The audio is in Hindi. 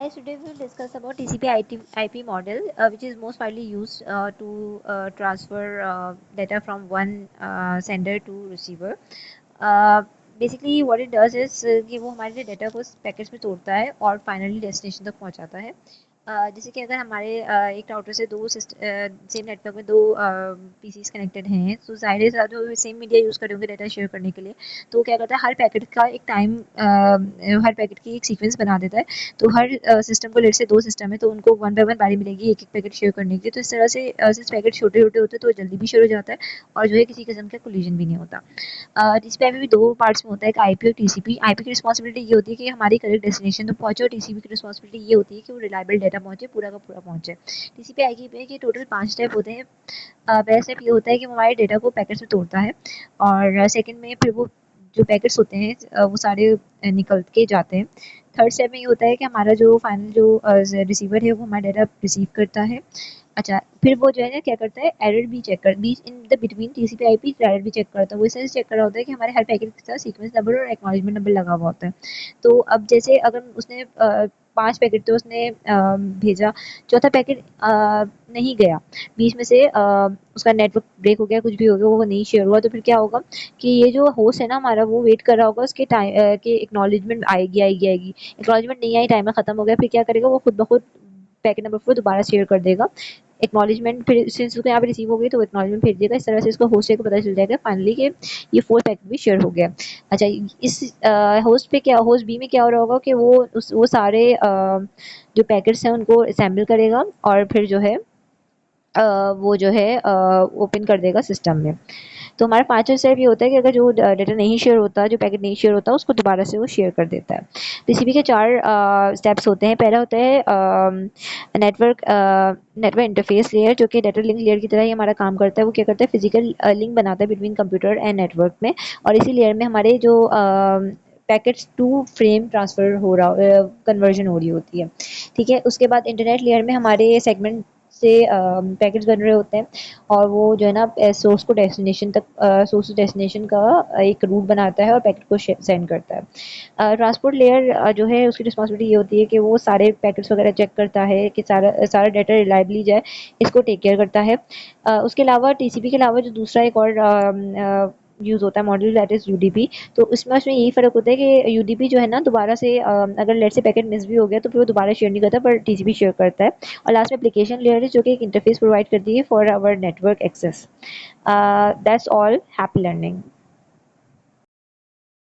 Yes, today we will discuss about TCP IP model, which is most widely used to transfer data from one sender to receiver. Uh, Basically, what it does is कि वो हमारे डेटा को पैकेट्स में तोड़ता है और फाइनली डेस्टिनेशन तक पहुंचाता है। जैसे कि अगर हमारे एक राउटर से दो सेम नेटवर्क में दो पीसीस कनेक्टेड हैं, तो जाहिर है जो सेम मीडिया यूज़ कर रहे होंगे डेटा शेयर करने के लिए, तो क्या करता है हर पैकेट का एक टाइम, हर पैकेट की एक सीक्वेंस बना देता है। तो हर सिस्टम को, लेट से दो सिस्टम है तो उनको वन बाय वन बारी मिलेगी एक एक पैकेट शेयर करने की। तो इस तरह से सिंस पैकेट छोटे छोटे होते हैं तो जल्दी भी शेयर हो जाता है और जो है किसी किस्म का कोलिजन भी नहीं होता। टीसीपी भी दो पार्ट्स में होता है, एक आईपी और टीसीपी। आईपी की रिस्पांसिबिलिटी ये होती है कि हमारी करेक्ट डेस्टिनेशन तक पहुंचे, और टीसीपी की रिस्पांसिबिलिटी ये होती है कि वो रिलायबल डाटा पहुंचे, पूरा का पूरा पहुंचे। टीसीपी आईपी के टोटल 5 स्टेप होते हैं। पहला स्टेप ये होता है कि वो हमारे डेटा को पैकेट्स में तोड़ता है, और सेकंड में फिर वो जो पैकेट्स होते हैं वो सारे निकल के जाते हैं। थर्ड स्टेप में ये होता है कि हमारा जो फाइनल जो रिसीवर है वो हमारा डेटा रिसीव करता है। अच्छा, फिर वो जो है ना क्या करता है, एरर भी चेक कर बीच in the between TCP IP error भी चेक करता है। वो इससे चेक कर रहा होता है कि हमारे हर पैकेट के साथ सीक्वेंस नंबर और एक्नॉलेजमेंट नंबर लगा हुआ होता है। तो अब जैसे अगर उसने 5 पैकेट तो उसने भेजा, चौथा पैकेट नहीं गया, बीच में से उसका नेटवर्क ब्रेक हो गया, कुछ भी हो गया, वो नहीं शेयर हुआ, तो फिर क्या होगा कि ये जो होस्ट है ना हमारा, वो वेट कर रहा होगा उसके टाइम के एक्नॉलेजमेंट आएगी आएगी आएगी। एक्नॉलेजमेंट नहीं आई, टाइमर खत्म हो गया, फिर क्या करेगा वो खुद ब खुद पैकेट नंबर 4 दोबारा शेयर कर देगा। एक्नॉलेजमेंट फिर सिंस उसको यहाँ पे रिसीव हो गई तो वो एक्नॉलेजमेंट भेज देगा। इस तरह से इसको होस्ट को पता चल जाएगा फाइनली कि ये 4 पैकेट भी शेयर हो गया। अच्छा, इस होस्ट पे क्या, होस्ट बी में क्या हो रहा होगा कि वो सारे जो पैकेट्स हैं उनको असेंबल करेगा और फिर जो है वो जो है ओपन कर देगा सिस्टम में। तो हमारा पांचवा स्टेप ये होता है कि अगर जो डेटा नहीं शेयर होता, जो पैकेट नहीं शेयर होता, उसको दोबारा से वो शेयर कर देता है। टीसीपी के 4 स्टेप्स होते हैं। पहला होता है नेटवर्क इंटरफेस लेयर, जो कि डाटा लिंक लेयर की तरह ही हमारा काम करता है। वो क्या करता है, फिजिकल लिंक बनाता है बिटवीन कंप्यूटर एंड नेटवर्क में, और इसी लेयर में हमारे जो पैकेट्स टू फ्रेम ट्रांसफर हो रहा, कन्वर्जन हो रही होती है। ठीक है, उसके बाद इंटरनेट लेयर में हमारे सेगमेंट से पैकेट्स बन रहे होते हैं, और वो जो है ना सोर्स को डेस्टिनेशन तक, सोर्स टू डेस्टिनेशन का एक रूट बनाता है और पैकेट को सेंड करता है। ट्रांसपोर्ट लेयर जो है उसकी रिस्पॉन्सिबिलिटी ये होती है कि वो सारे पैकेट्स वगैरह चेक करता है कि सारा सारा डाटा रिलायबली जाए, इसको टेक केयर करता है। उसके अलावा टीसीपी के अलावा जो दूसरा एक और यूज़ होता है मॉडल, दैट इज़ यूडीपी। तो उसमें यही फ़र्क होता है कि यूडीपी जो है ना दोबारा से अगर लेट से पैकेट मिस भी हो गया तो फिर वो दोबारा शेयर नहीं करता, पर टीसीपी शेयर करता है। और लास्ट में एप्लीकेशन लेयर है, जो कि एक इंटरफेस प्रोवाइड करती है for our network access. That's all, happy learning.